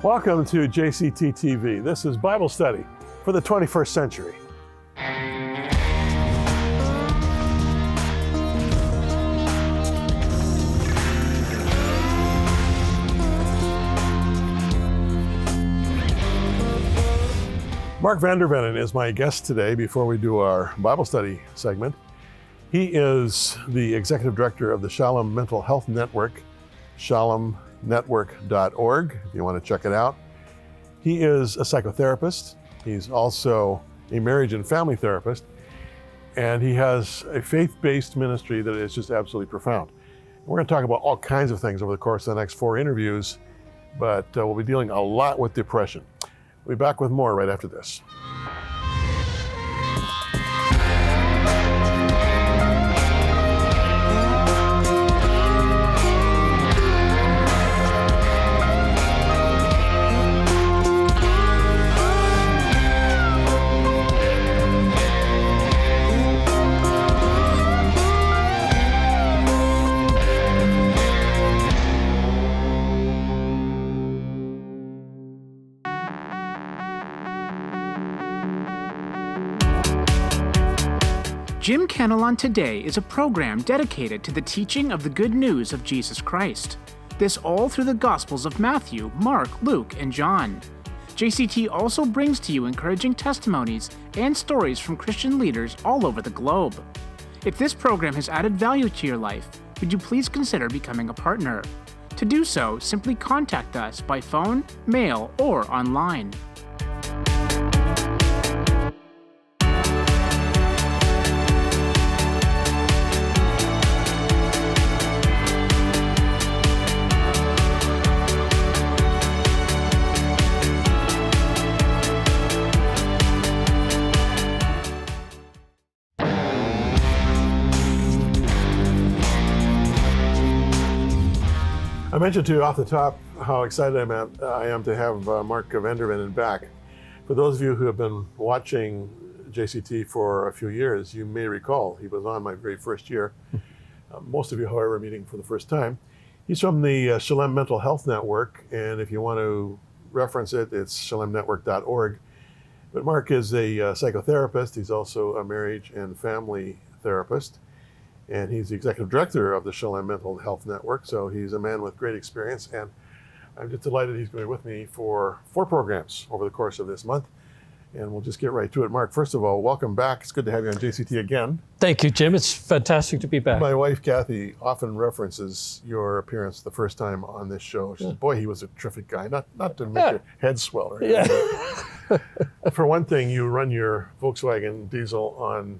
Welcome to JCT TV. This is Bible study for the 21st century. Mark Vander Vennen is my guest today before we do our Bible study segment. He is the executive director of the Shalem Mental Health Network, shalemnetwork.org, if you want to check it out. He is a psychotherapist. He's also a marriage and family therapist, and he has a faith-based ministry that is just absolutely profound. We're going to talk about all kinds of things over the course of the next 4 interviews, but we'll be dealing a lot with depression. We'll be back with more right after this. Jim Cantelon Today is a program dedicated to the teaching of the good news of Jesus Christ. This all through the Gospels of Matthew, Mark, Luke, and John. JCT also brings to you encouraging testimonies and stories from Christian leaders all over the globe. If this program has added value to your life, would you please consider becoming a partner? To do so, simply contact us by phone, mail, or online. I mentioned to you off the top how excited I am to have Mark Vander Vennen back. For those of you who have been watching JCT for a few years, you may recall he was on my very first year. Most of you, however, are meeting for the first time. He's from the Shalem Mental Health Network, and if you want to reference it, it's shalemnetwork.org. But Mark is a psychotherapist. He's also a marriage and family therapist. And he's the executive director of the Shalem Mental Health Network, so he's a man with great experience, and I'm just delighted he's going to be with me for 4 programs over the course of this month, and we'll just get right to it. Mark, first of all, welcome back. It's good to have you on JCT again. Thank you, Jim. It's fantastic to be back. My wife, Kathy, often references your appearance the first time on this show. She says, boy, he was a terrific guy, not to make your head swell or anything. Yeah. For one thing, you run your Volkswagen diesel on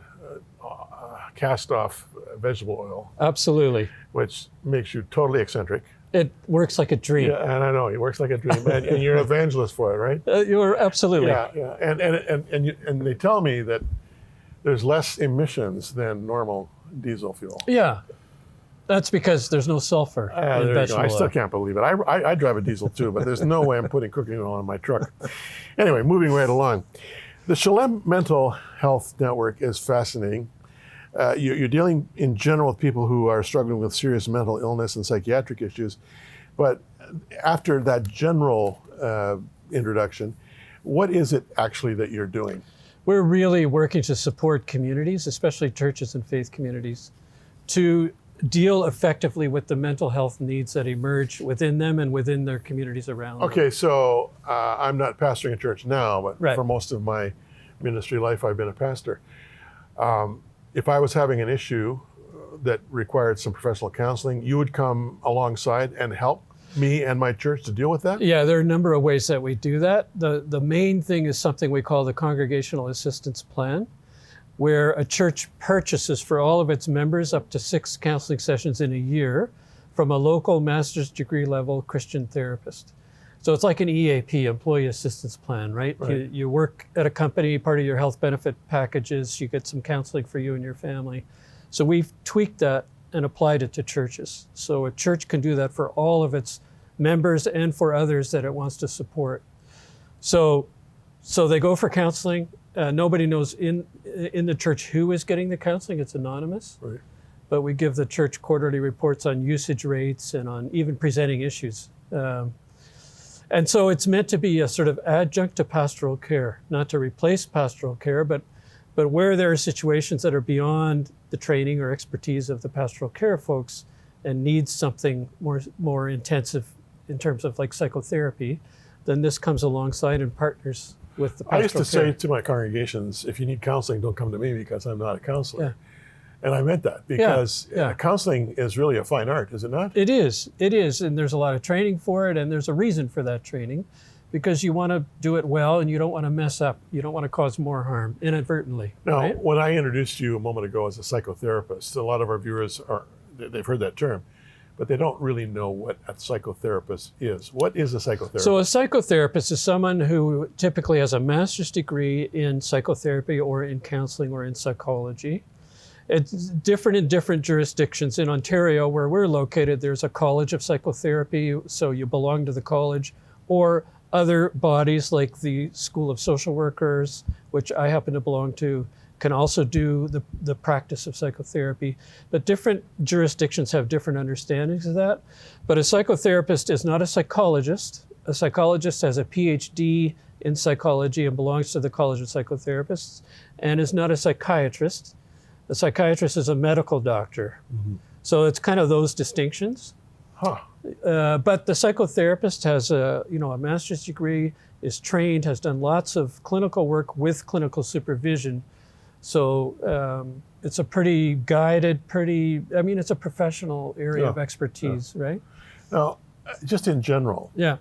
cast-off vegetable oil. Absolutely. Which makes you totally eccentric. It works like a dream. Yeah, and I know, it works like a dream. And you're an evangelist for it, right? You're absolutely. Yeah. And they tell me that there's less emissions than normal diesel fuel. Yeah. That's because there's no sulfur in vegetable oil. I still can't believe it. I drive a diesel too, but there's no way I'm putting cooking oil on my truck. Anyway, moving right along. The Shalem Mental Health Network is fascinating. You're dealing in general with people who are struggling with serious mental illness and psychiatric issues. But after that general introduction, what is it actually that you're doing? We're really working to support communities, especially churches and faith communities, to deal effectively with the mental health needs that emerge within them and within their communities around them. Okay, so I'm not pastoring a church now, but right. For most of my ministry life, I've been a pastor. If I was having an issue that required some professional counseling, you would come alongside and help me and my church to deal with that? Yeah, there are a number of ways that we do that. The main thing is something we call the Congregational Assistance Plan, where a church purchases for all of its members up to 6 counseling sessions in a year from a local master's degree level Christian therapist. So it's like an EAP, Employee Assistance Plan, right? You work at a company, part of your health benefit packages, you get some counseling for you and your family. So we've tweaked that and applied it to churches. So a church can do that for all of its members and for others that it wants to support. So they go for counseling. Nobody knows in the church who is getting the counseling. It's anonymous. Right. But we give the church quarterly reports on usage rates and on even presenting issues. And so it's meant to be a sort of adjunct to pastoral care, not to replace pastoral care, but where there are situations that are beyond the training or expertise of the pastoral care folks and needs something more intensive in terms of like psychotherapy, then this comes alongside and partners with the pastoral care. I used to say to my congregations, if you need counseling, don't come to me because I'm not a counselor. Yeah. And I meant that because counseling is really a fine art, is it not? It is, and there's a lot of training for it, and there's a reason for that training, because you want to do it well and you don't want to mess up. You don't want to cause more harm inadvertently. Now, right? when I introduced you a moment ago as a psychotherapist, a lot of our viewers they've heard that term, but they don't really know what a psychotherapist is. What is a psychotherapist? So a psychotherapist is someone who typically has a master's degree in psychotherapy or in counseling or in psychology. It's different in different jurisdictions. In Ontario, where we're located, there's a college of psychotherapy, so you belong to the college, or other bodies like the School of Social Workers, which I happen to belong to, can also do the practice of psychotherapy. But different jurisdictions have different understandings of that. But a psychotherapist is not a psychologist. A psychologist has a PhD in psychology and belongs to the College of Psychotherapists, and is not a psychiatrist. A psychiatrist is a medical doctor. Mm-hmm. So it's kind of those distinctions. Huh. But the psychotherapist has a master's degree, is trained, has done lots of clinical work with clinical supervision. So it's a pretty guided, it's a professional area of expertise, right? Now, just in general. Yeah.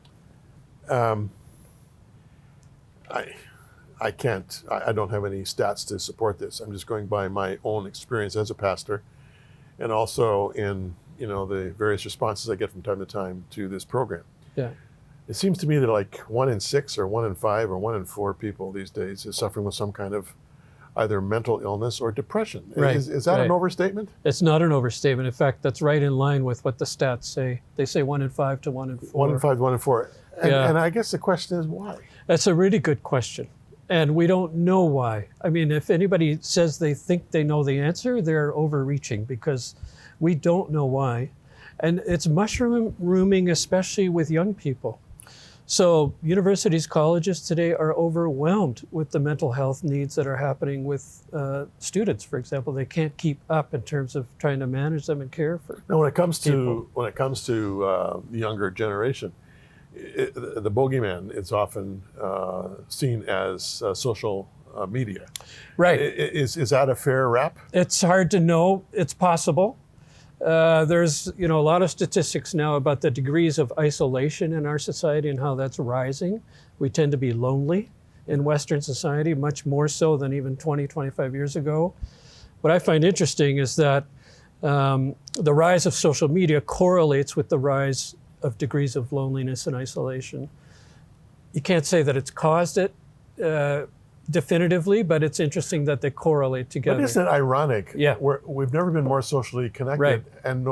I don't have any stats to support this. I'm just going by my own experience as a pastor, and also in the various responses I get from time to time to this program. Yeah. It seems to me that like 1 in 6 or 1 in 5 or 1 in 4 people these days is suffering with some kind of either mental illness or depression. Right. Is that an overstatement? It's not an overstatement. In fact, that's right in line with what the stats say. They say 1 in 5 to 1 in 4. 1 in 5 to 1 in 4. And I guess the question is why? That's a really good question. And we don't know why. I mean, if anybody says they think they know the answer, they're overreaching, because we don't know why. And it's mushrooming, especially with young people. So universities, colleges today are overwhelmed with the mental health needs that are happening with students, for example. They can't keep up in terms of trying to manage them and care for now, when it comes people. to the younger generation, the bogeyman is often seen as social media. Right. Is that a fair rap? It's hard to know. It's possible. There's a lot of statistics now about the degrees of isolation in our society and how that's rising. We tend to be lonely in Western society, much more so than even 20, 25 years ago. What I find interesting is that the rise of social media correlates with the rise of degrees of loneliness and isolation. You can't say that it's caused it definitively, but it's interesting that they correlate together. But isn't it ironic? Yeah. We've never been more socially connected, right, and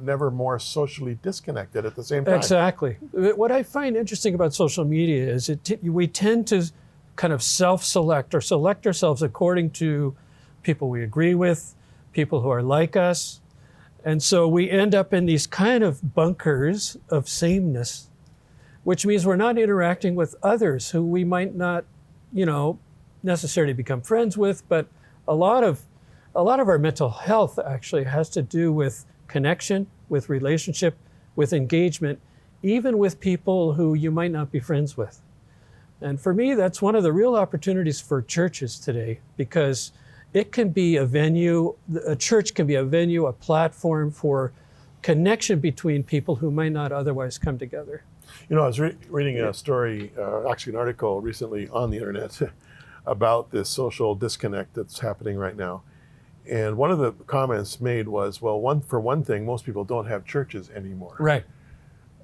never more socially disconnected at the same time. Exactly. What I find interesting about social media is we tend to kind of self-select or select ourselves according to people we agree with, people who are like us. And so we end up in these kind of bunkers of sameness, which means we're not interacting with others who we might not, necessarily become friends with, but a lot of our mental health actually has to do with connection, with relationship, with engagement, even with people who you might not be friends with. And for me, that's one of the real opportunities for churches today, because it can be a venue, a church can be a venue, a platform for connection between people who might not otherwise come together. I was reading a story, actually an article recently on the internet about this social disconnect that's happening right now. And one of the comments made was, for one thing, most people don't have churches anymore. Right.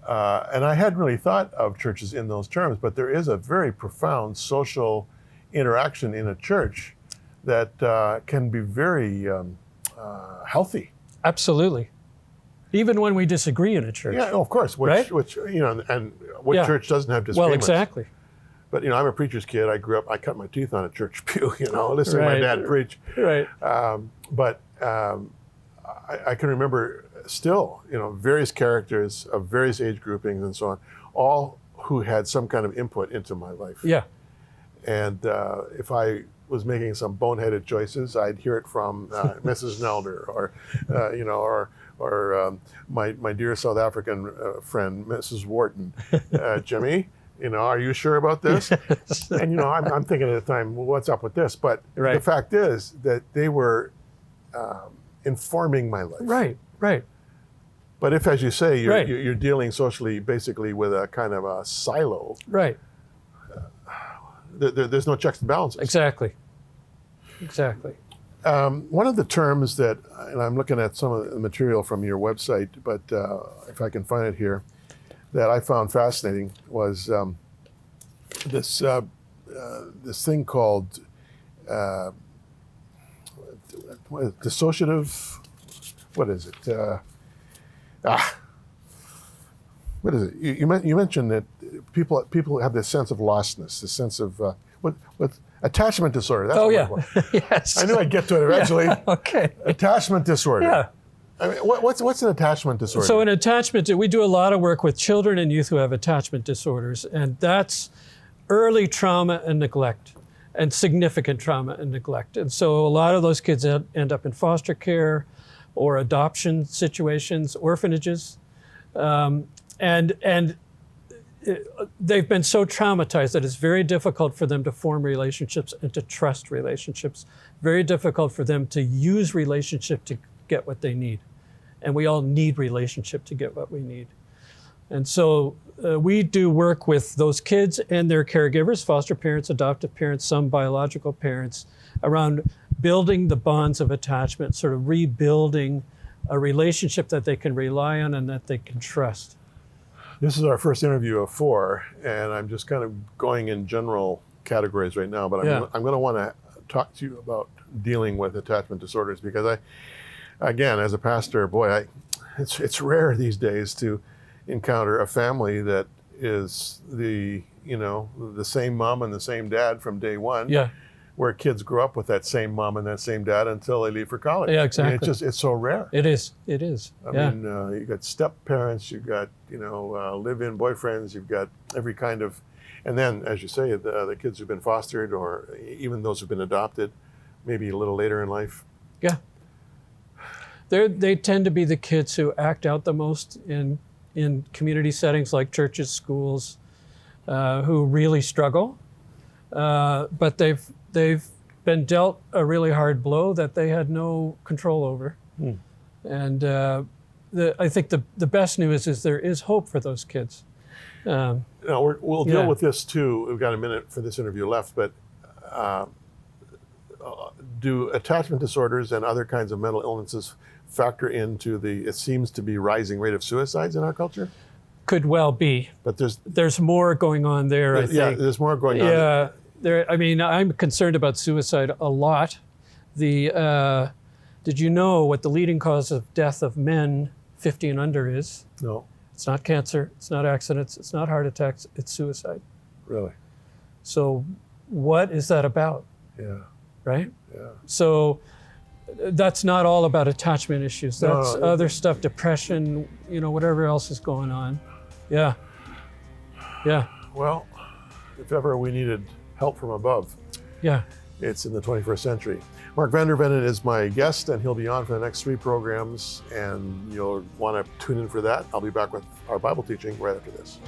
And I hadn't really thought of churches in those terms, but there is a very profound social interaction in a church that can be very healthy. Absolutely. Even when we disagree in a church. Yeah, of course. Right? And what church doesn't have disagreements? Well, exactly. But I'm a preacher's kid. I grew up. I cut my teeth on a church pew. Listening to my dad preach. Right. But I can remember still, various characters of various age groupings and so on, all who had some kind of input into my life. Yeah. And if I was making some boneheaded choices, I'd hear it from Mrs. Nelder, or my dear South African friend, Mrs. Wharton. Jimmy, are you sure about this? Yes. And I'm thinking at the time, well, what's up with this? But Right. the fact is that they were informing my life. Right. Right. But if, as you say, Right. you're dealing socially, basically with a kind of a silo, Right. there's no checks and balances. Exactly. Exactly. One of the terms that, and I'm looking at some of the material from your website, but if I can find it here, that I found fascinating was this thing called dissociative. What is it? What is it? You mentioned that people have this sense of lostness, this sense of what attachment disorder. That's Oh, what yeah. it was. Yes. I knew I'd get to it eventually. Yeah. Okay. Attachment disorder. Yeah. I mean, what's an attachment disorder? So an attachment, we do a lot of work with children and youth who have attachment disorders, and that's early trauma and neglect, and significant trauma and neglect. And so a lot of those kids end up in foster care or adoption situations, orphanages, and they've been so traumatized that it's very difficult for them to form relationships and to trust relationships. Very difficult for them to use relationship to get what they need. And we all need relationship to get what we need. And so we do work with those kids and their caregivers, foster parents, adoptive parents, some biological parents, around building the bonds of attachment, sort of rebuilding a relationship that they can rely on and that they can trust. This is our first interview of 4, and I'm just kind of going in general categories right now, but I'm going to want to talk to you about dealing with attachment disorders, because again, as a pastor, boy, it's rare these days to encounter a family that is the same mom and the same dad from day one. Yeah. Where kids grow up with that same mom and that same dad until they leave for college. Yeah, exactly. I mean, it's so rare. It is. I mean, you've got step parents, you've got live-in boyfriends, you've got every kind of, and then as you say, the kids who've been fostered, or even those who've been adopted, maybe a little later in life. Yeah. They tend to be the kids who act out the most in community settings like churches, schools, who really struggle, but they've been dealt a really hard blow that they had no control over. And I think the best news is there is hope for those kids. Now we'll deal with this too. We've got a minute for this interview left, but do attachment disorders and other kinds of mental illnesses factor into it seems to be rising rate of suicides in our culture? Could well be. But there's more going on there, I think. Yeah, there's more going on. Yeah. I'm concerned about suicide a lot. Did you know what the leading cause of death of men 50 and under is? No. It's not cancer, it's not accidents, it's not heart attacks, it's suicide. Really? So what is that about? Yeah. Right? Yeah. So that's not all about attachment issues. That's other stuff, depression, whatever else is going on. Yeah. Yeah. Well, if ever we needed help from above, Yeah. it's in the 21st century. Mark Vander Vennen is my guest, and he'll be on for the next 3 programs, and you'll want to tune in for that. I'll be back with our Bible teaching right after this.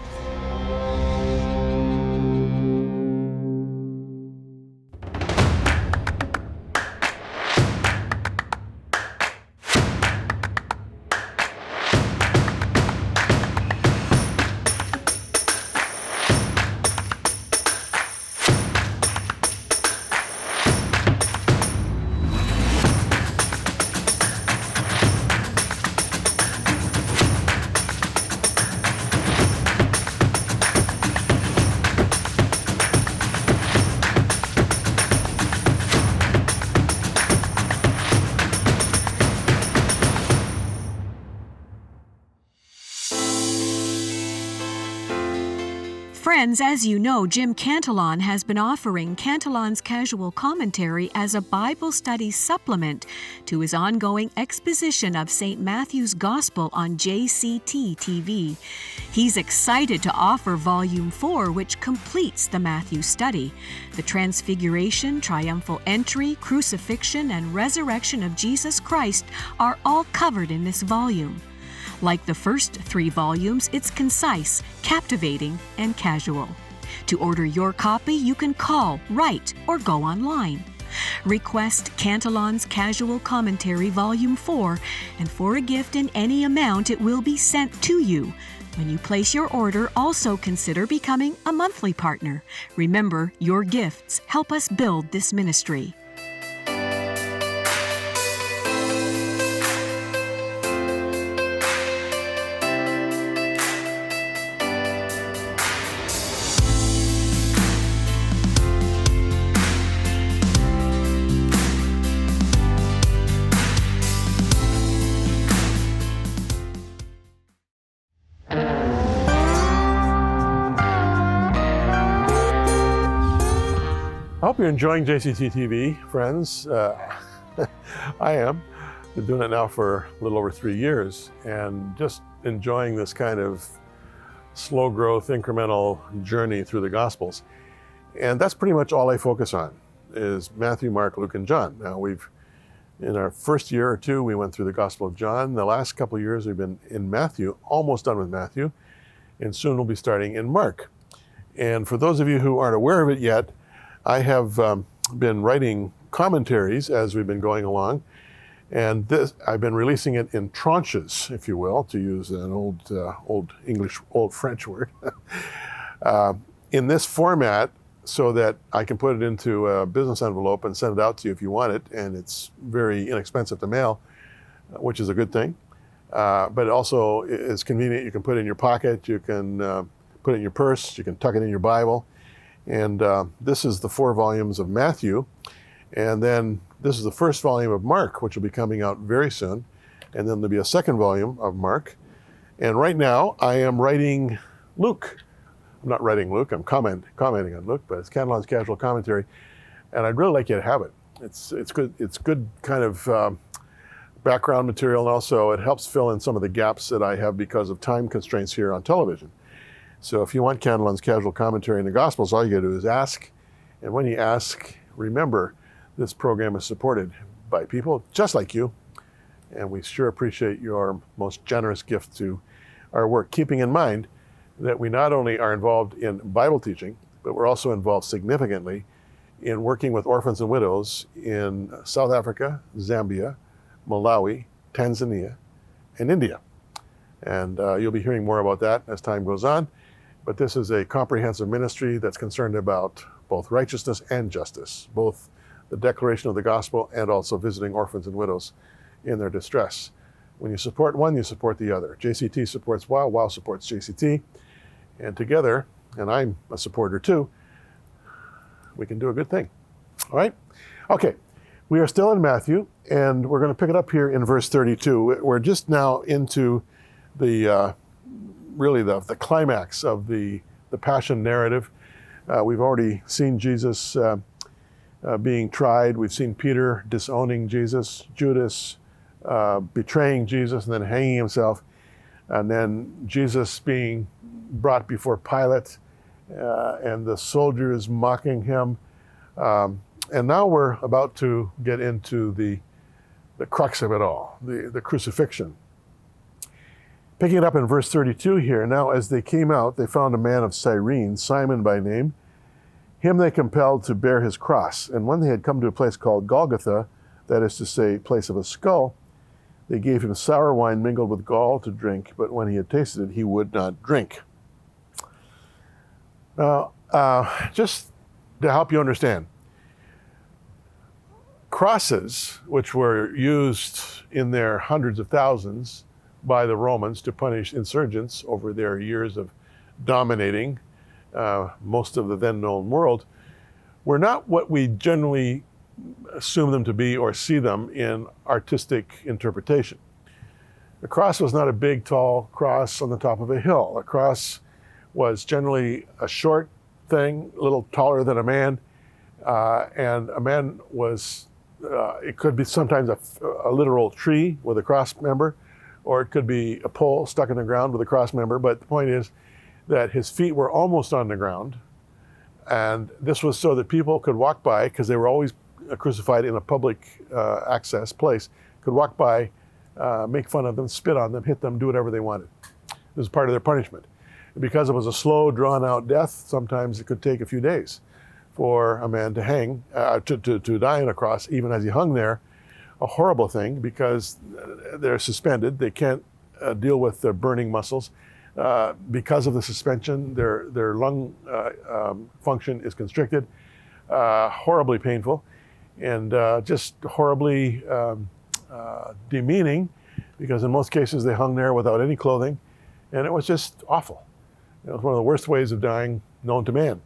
Friends, as you know, Jim Cantelon has been offering Cantelon's Casual Commentary as a Bible study supplement to his ongoing exposition of St. Matthew's Gospel on JCT TV. He's excited to offer Volume 4, which completes the Matthew study. The Transfiguration, Triumphal Entry, Crucifixion, and Resurrection of Jesus Christ are all covered in this volume. Like the first 3 volumes, it's concise, captivating, and casual. To order your copy, you can call, write, or go online. Request Cantelon's Casual Commentary Volume 4, and for a gift in any amount, it will be sent to you. When you place your order, also consider becoming a monthly partner. Remember, your gifts help us build this ministry. I hope you're enjoying JCT TV, friends. I am. Been doing it now for a little over 3 years and just enjoying this kind of slow growth, incremental journey through the Gospels. And that's pretty much all I focus on is Matthew, Mark, Luke, and John. Now in our first year or two, we went through the Gospel of John. The last couple of years we've been in Matthew, almost done with Matthew, and soon we'll be starting in Mark. And for those of you who aren't aware of it yet, I have been writing commentaries as we've been going along, and I've been releasing it in tranches, if you will, to use an old English, old French word, in this format so that I can put it into a business envelope and send it out to you if you want it, and it's very inexpensive to mail, which is a good thing, but it also is convenient. You can put it in your pocket, you can put it in your purse, you can tuck it in your Bible. And this is the 4 volumes of Matthew. And then this is the first volume of Mark, which will be coming out very soon. And then there'll be a second volume of Mark. And right now I am writing Luke. I'm not writing Luke, I'm commenting on Luke, but it's Cantelon's Casual Commentary. And I'd really like you to have it. It's good kind of background material, and also it helps fill in some of the gaps that I have because of time constraints here on television. So if you want Cantelon's Casual Commentary in the Gospels, all you gotta do is ask. And when you ask, remember, this program is supported by people just like you. And we sure appreciate your most generous gift to our work, keeping in mind that we not only are involved in Bible teaching, but we're also involved significantly in working with orphans and widows in South Africa, Zambia, Malawi, Tanzania, and India. And you'll be hearing more about that as time goes on. But this is a comprehensive ministry that's concerned about both righteousness and justice, both the declaration of the gospel and also visiting orphans and widows in their distress. When you support one, you support the other. JCT supports WOW, WOW supports JCT, and together, and I'm a supporter too, we can do a good thing. All right? Okay, we are still in Matthew, and we're going to pick it up here in verse 32. We're just now into the really the climax of the Passion narrative. We've already seen Jesus being tried. We've seen Peter disowning Jesus, Judas betraying Jesus and then hanging himself, and then Jesus being brought before Pilate and the soldiers mocking him. And now we're about to get into the crux of it all, the crucifixion. Picking it up in verse 32 here, now as they came out, they found a man of Cyrene, Simon by name. Him they compelled to bear his cross. And when they had come to a place called Golgotha, that is to say, place of a skull, they gave him sour wine mingled with gall to drink, but when he had tasted it, he would not drink. Now, just to help you understand, crosses, which were used in their hundreds of thousands by the Romans to punish insurgents over their years of dominating most of the then known world, were not what we generally assume them to be or see them in artistic interpretation. The cross was not a big, tall cross on the top of a hill. A cross was generally a short thing, a little taller than a man, and a man was, it could be sometimes a literal tree with a cross member, or it could be a pole stuck in the ground with a cross member, but the point is that his feet were almost on the ground, and this was so that people could walk by, because they were always crucified in a public access place, could walk by, make fun of them, spit on them, hit them, do whatever they wanted. It was part of their punishment. Because it was a slow, drawn-out death, sometimes it could take a few days for a man to hang, to die on a cross, even as he hung there. A horrible thing, because they're suspended. They can't deal with their burning muscles. Because of the suspension, their lung function is constricted, horribly painful, and just horribly demeaning, because in most cases they hung there without any clothing, and it was just awful. It was one of the worst ways of dying known to man.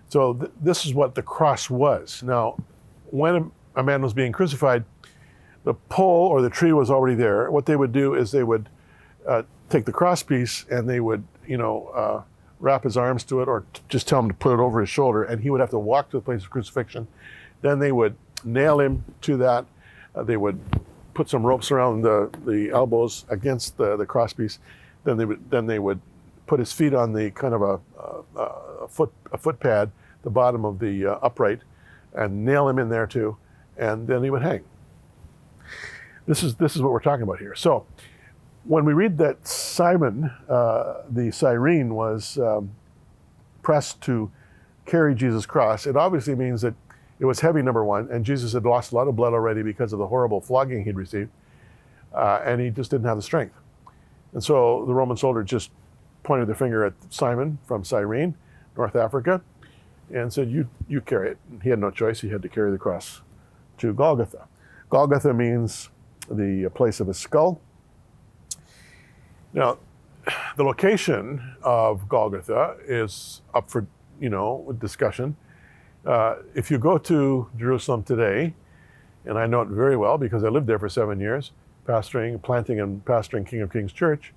So this is what the cross was. Now, when a man was being crucified, the pole or the tree was already there. What they would do is they would take the cross piece and they would, wrap his arms to it, or just tell him to put it over his shoulder, and he would have to walk to the place of crucifixion. Then they would nail him to that. They would put some ropes around the elbows against the cross piece. Then they would put his feet on the kind of a foot pad, the bottom of the upright, and nail him in there too, and then he would hang. This is what we're talking about here. So when we read that Simon, the Cyrene, was pressed to carry Jesus' cross, it obviously means that it was heavy, number one, and Jesus had lost a lot of blood already because of the horrible flogging he'd received, and he just didn't have the strength. And so the Roman soldier just pointed their finger at Simon from Cyrene, North Africa, and said, you carry it. And he had no choice. He had to carry the cross to Golgotha. Golgotha means the place of a skull. Now, the location of Golgotha is up for, discussion. If you go to Jerusalem today, and I know it very well because I lived there for 7 years, planting and pastoring King of Kings Church,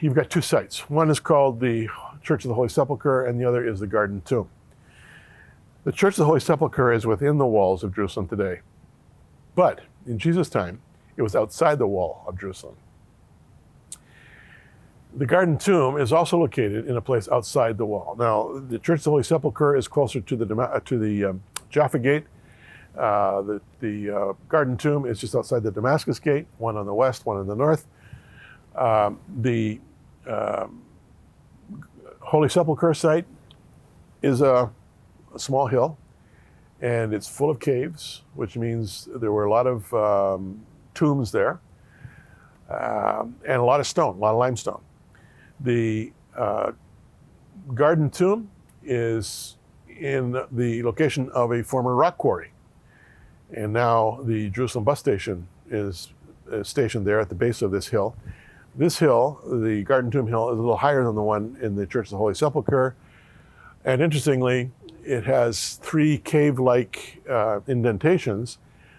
you've got two sites. One is called the Church of the Holy Sepulchre, and the other is the Garden Tomb. The Church of the Holy Sepulchre is within the walls of Jerusalem today. But in Jesus' time, it was outside the wall of Jerusalem. The Garden Tomb is also located in a place outside the wall. Now, the Church of the Holy Sepulchre is closer to the Jaffa Gate. The Garden Tomb is just outside the Damascus Gate, one on the west, one on the north. The Holy Sepulchre site is a small hill, and it's full of caves, which means there were a lot of tombs there, and a lot of stone, a lot of limestone. The Garden Tomb is in the location of a former rock quarry, and now the Jerusalem bus station is stationed there at the base of this hill. This hill, the Garden Tomb Hill, is a little higher than the one in the Church of the Holy Sepulchre. And interestingly, it has 3 cave-like indentations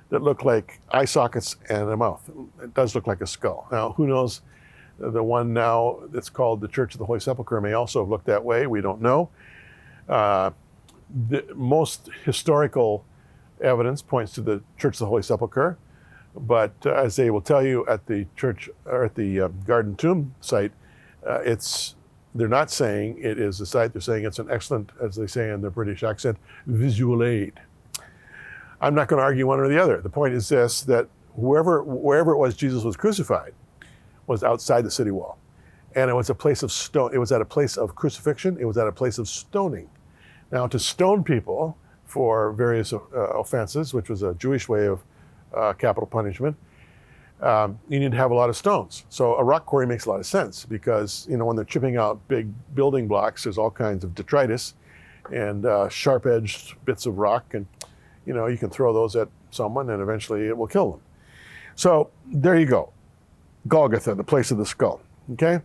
that look like eye sockets and a mouth. It does look like a skull. Now, who knows, the one now that's called the Church of the Holy Sepulchre may also have looked that way. We don't know. The most historical evidence points to the Church of the Holy Sepulchre. But as they will tell you at the church, or at the Garden Tomb site, they're not saying it is a site, they're saying it's an excellent, as they say in their British accent, visual aid. I'm not going to argue one or the other. The point is this, that wherever it was Jesus was crucified was outside the city wall. And it was a place of stone. It was at a place of crucifixion. It was at a place of stoning. Now, to stone people for various offenses, which was a Jewish way of capital punishment, you need to have a lot of stones. So a rock quarry makes a lot of sense because, when they're chipping out big building blocks, there's all kinds of detritus and sharp-edged bits of rock, and you can throw those at someone and eventually it will kill them. So there you go. Golgotha, the place of the skull. Okay?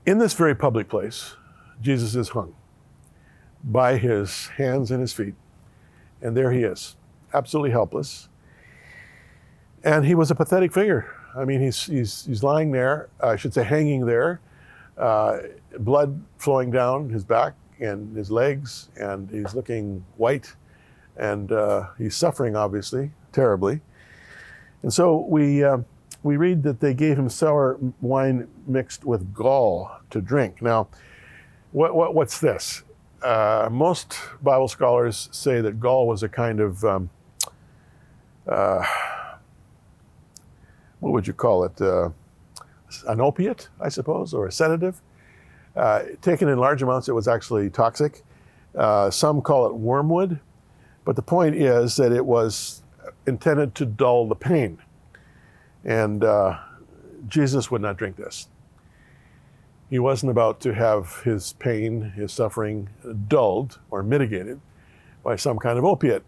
In this very public place, Jesus is hung by his hands and his feet. And there he is, absolutely helpless. And he was a pathetic figure. I mean, he's lying there, I should say hanging there, blood flowing down his back and his legs, and he's looking white, and he's suffering, obviously, terribly. And so we read that they gave him sour wine mixed with gall to drink. Now, what's this? Most Bible scholars say that gall was a kind of, what would you call it? An opiate, I suppose, or a sedative. Taken in large amounts, it was actually toxic. Some call it wormwood, but the point is that it was intended to dull the pain. And Jesus would not drink this. He wasn't about to have his pain, his suffering dulled or mitigated by some kind of opiate.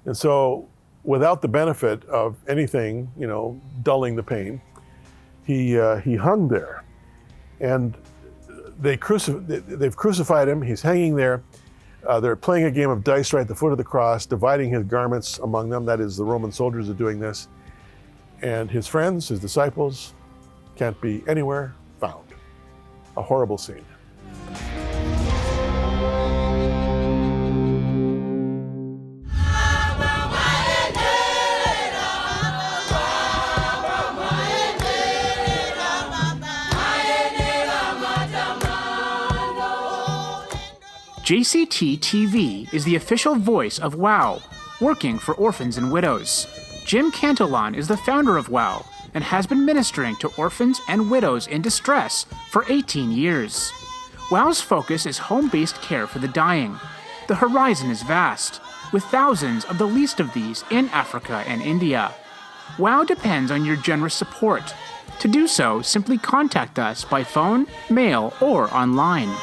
And so without the benefit of anything, dulling the pain, he hung there. And they've crucified him. He's hanging there. They're playing a game of dice right at the foot of the cross, dividing his garments among them. That is, the Roman soldiers are doing this. And his friends, his disciples, can't be anywhere found. A horrible scene. JCT TV is the official voice of WOW, working for orphans and widows. Jim Cantelon is the founder of WOW and has been ministering to orphans and widows in distress for 18 years. WOW's focus is home-based care for the dying. The horizon is vast, with thousands of the least of these in Africa and India. WOW depends on your generous support. To do so, simply contact us by phone, mail, or online.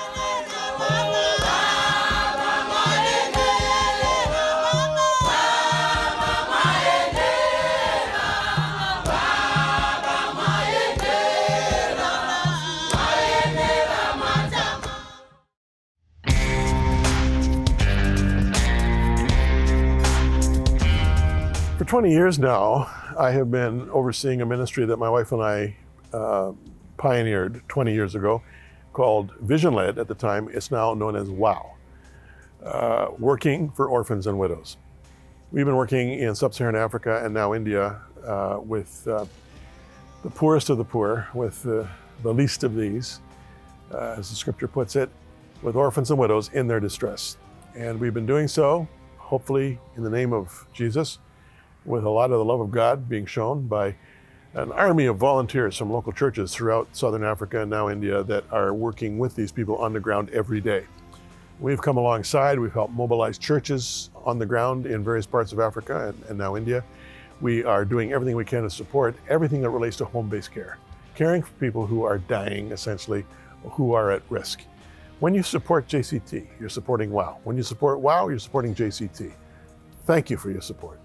For 20 years now, I have been overseeing a ministry that my wife and I pioneered 20 years ago called Vision Led at the time. It's now known as WOW, working for orphans and widows. We've been working in sub-Saharan Africa and now India with the poorest of the poor, with the least of these, as the scripture puts it, with orphans and widows in their distress. And we've been doing so, hopefully in the name of Jesus, with a lot of the love of God being shown by an army of volunteers from local churches throughout Southern Africa and now India that are working with these people on the ground every day. We've come alongside, we've helped mobilize churches on the ground in various parts of Africa and now India. We are doing everything we can to support everything that relates to home-based care, caring for people who are dying, essentially, who are at risk. When you support JCT, you're supporting WOW. When you support WOW, you're supporting JCT. Thank you for your support.